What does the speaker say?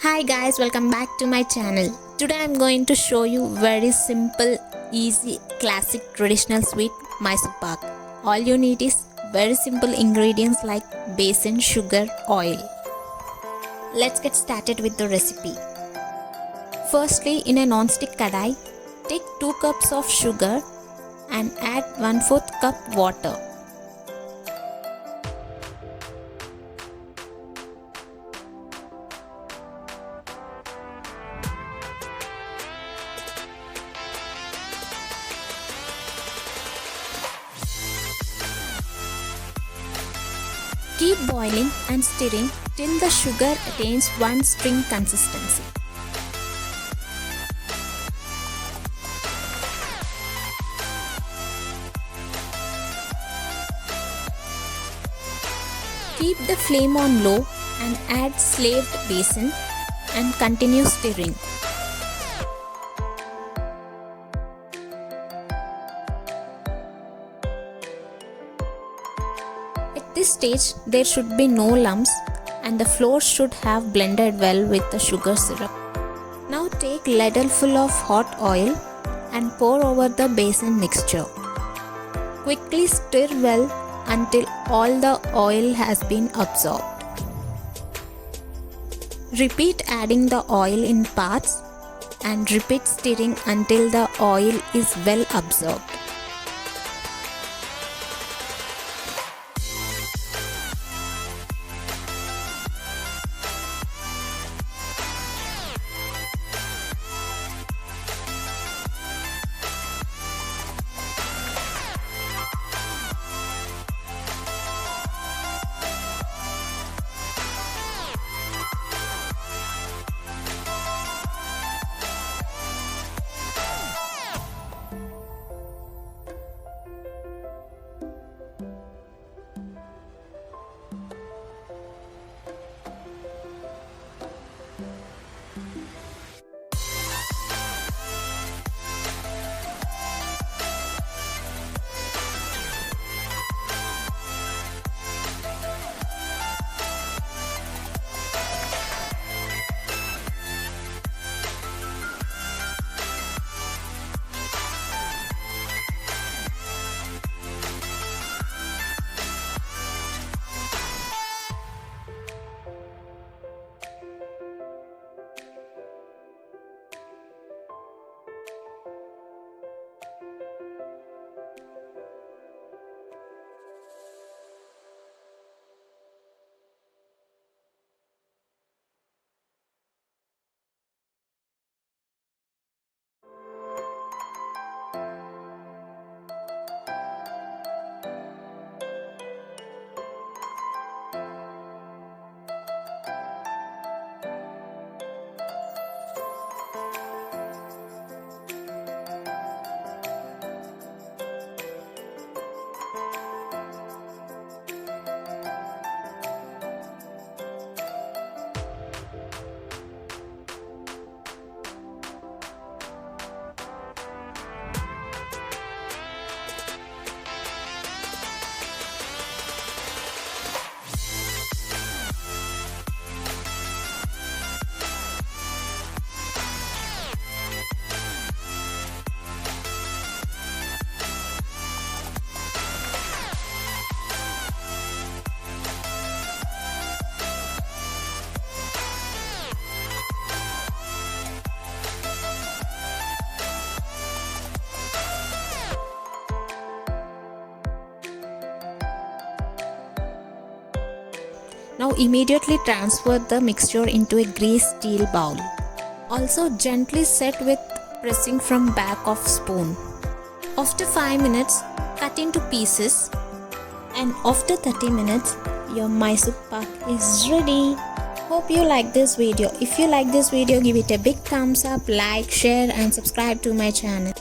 Hi guys, welcome back to my channel. Today I'm going to show you very simple, easy, classic traditional sweet Mysore Pak. All you need is very simple ingredients like besan, sugar, oil. Let's get started with the recipe. Firstly, in a non-stick kadai, take 2 cups of sugar and add 1/4 cup water. Keep boiling and stirring till the sugar attains one string consistency. Keep the flame on low and add slaved besan and continue stirring. At this stage, there should be no lumps and the flour should have blended well with the sugar syrup. Now take ladle full of hot oil and pour over the besan mixture. Quickly stir well until all the oil has been absorbed. Repeat adding the oil in parts and repeat stirring until the oil is well absorbed. Now immediately transfer the mixture into a greased steel bowl. Also gently set with pressing from back of spoon. After 5 minutes, cut into pieces, and after 30 minutes, your Mysore Pak is ready. Hope you like this video. If you like this video, give it a big thumbs up, like, share and subscribe to my channel.